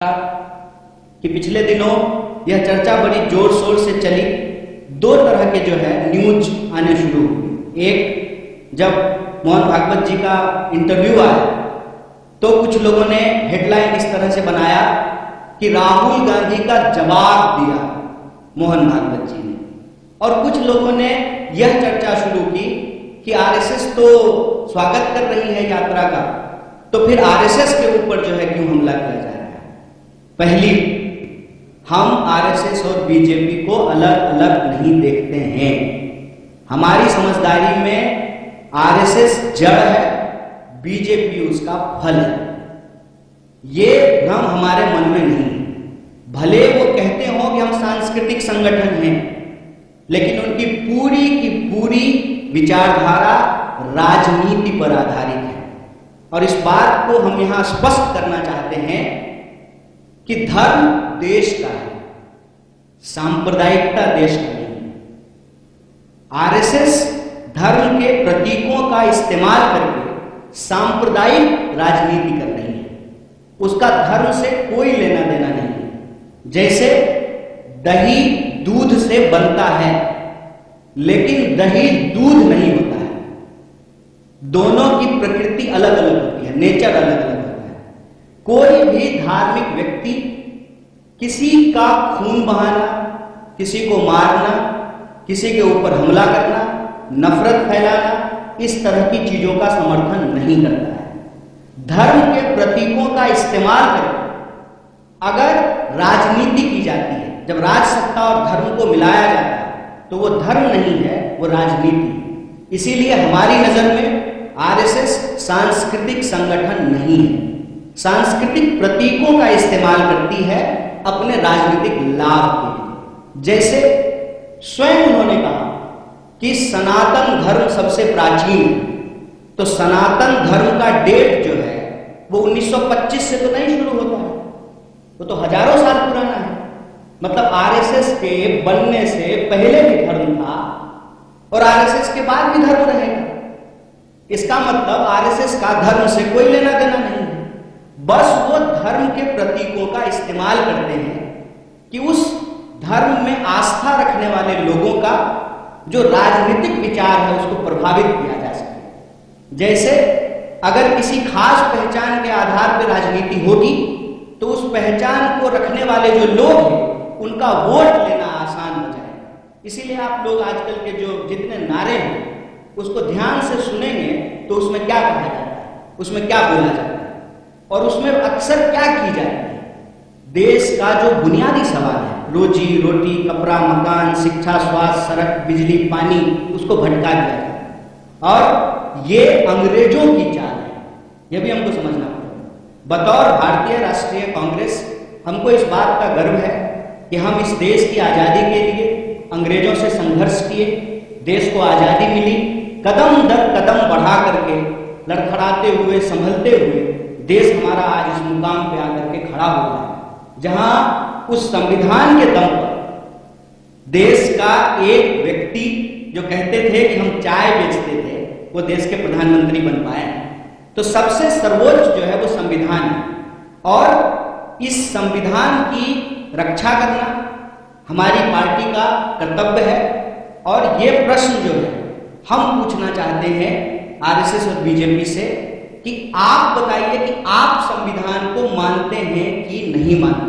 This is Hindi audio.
कि पिछले दिनों यह चर्चा बड़ी जोर शोर से चली। दो तरह के जो है न्यूज आने शुरू हुए। एक, जब मोहन भागवत जी का इंटरव्यू आया तो कुछ लोगों ने हेडलाइन इस तरह से बनाया कि राहुल गांधी का जवाब दिया मोहन भागवत जी ने, और कुछ लोगों ने यह चर्चा शुरू की कि आरएसएस तो स्वागत कर रही है यात्रा का, तो फिर आरएसएस के ऊपर जो है क्यों हमला किया जा रहा है। पहली, हम आरएसएस और बीजेपी को अलग अलग नहीं देखते हैं। हमारी समझदारी में आरएसएस जड़ है, बीजेपी उसका फल है। ये भ्रम हमारे मन में नहीं है। भले वो कहते हो कि हम सांस्कृतिक संगठन हैं, लेकिन उनकी पूरी की पूरी विचारधारा राजनीति पर आधारित है। और इस बात को हम यहां स्पष्ट करना चाहते हैं कि धर्म देश का है, सांप्रदायिकता देश का नहीं है। आरएसएस धर्म के प्रतीकों का इस्तेमाल करके सांप्रदायिक राजनीति कर रही है। उसका धर्म से कोई लेना देना नहीं है। जैसे दही दूध से बनता है, लेकिन दही दूध नहीं होता है। दोनों की प्रकृति अलग अलग होती है, नेचर अलग अलग होता है। कोई भी धार्मिक व्यक्ति किसी का खून बहाना, किसी को मारना, किसी के ऊपर हमला करना, नफरत फैलाना, इस तरह की चीजों का समर्थन नहीं करता है। धर्म के प्रतीकों का इस्तेमाल करके अगर राजनीति की जाती है, जब राज सत्ता और धर्म को मिलाया जाता है, तो वो धर्म नहीं है, वो राजनीति। इसीलिए हमारी नजर में आरएसएस सांस्कृतिक संगठन नहीं है। सांस्कृतिक प्रतीकों का इस्तेमाल करती है अपने राजनीतिक लाभ के लिए। जैसे स्वयं उन्होंने कहा कि सनातन धर्म सबसे प्राचीन है, तो सनातन धर्म का डेट जो है वो 1925 से तो नहीं शुरू होता है, वो तो हजारों साल पुराना है। मतलब आरएसएस के बनने से पहले भी धर्म था और आरएसएस के बाद भी धर्म रहेगा। इसका मतलब आरएसएस का धर्म से कोई लेना देना नहीं है। बस वो धर्म के प्रतीकों का इस्तेमाल करते हैं कि उस धर्म में आस्था रखने वाले लोगों का जो राजनीतिक विचार है उसको प्रभावित किया जा सके। जैसे अगर किसी खास पहचान के आधार पर राजनीति होगी तो उस पहचान को रखने वाले जो लोग हैं उनका वोट लेना आसान हो जाएगा। इसीलिए आप लोग आजकल के जो जितने नारे हैं उसको ध्यान से सुनेंगे तो उसमें क्या कहा जाता है, उसमें क्या बोला जाता है और उसमें अक्सर क्या की जाती है। देश का जो बुनियादी सवाल है, रोजी रोटी, कपड़ा, मकान, शिक्षा, स्वास्थ्य, सड़क, बिजली, पानी, उसको भटका दिया जाता है। और ये अंग्रेजों की चाल है, यह भी हमको समझना पड़ेगा। बतौर भारतीय राष्ट्रीय कांग्रेस हमको इस बात का गर्व है कि हम इस देश की आज़ादी के लिए अंग्रेजों से संघर्ष किए, देश को आज़ादी मिली, कदम दर कदम बढ़ा करके लड़खड़ाते हुए, संभलते हुए देश हमारा आज इस मुकाम पे आकर के खड़ा हो गया है, जहां उस संविधान के दम पर देश का एक व्यक्ति जो कहते थे कि हम चाय बेचते थे, वो देश के प्रधानमंत्री बन पाए। तो सबसे सर्वोच्च जो है वो संविधान है, और इस संविधान की रक्षा करना हमारी पार्टी का कर्तव्य है। और ये प्रश्न जो है हम पूछना चाहते हैं आरएसएस और बीजेपी से कि आप बताइए कि आप संविधान को मानते हैं कि नहीं मानते।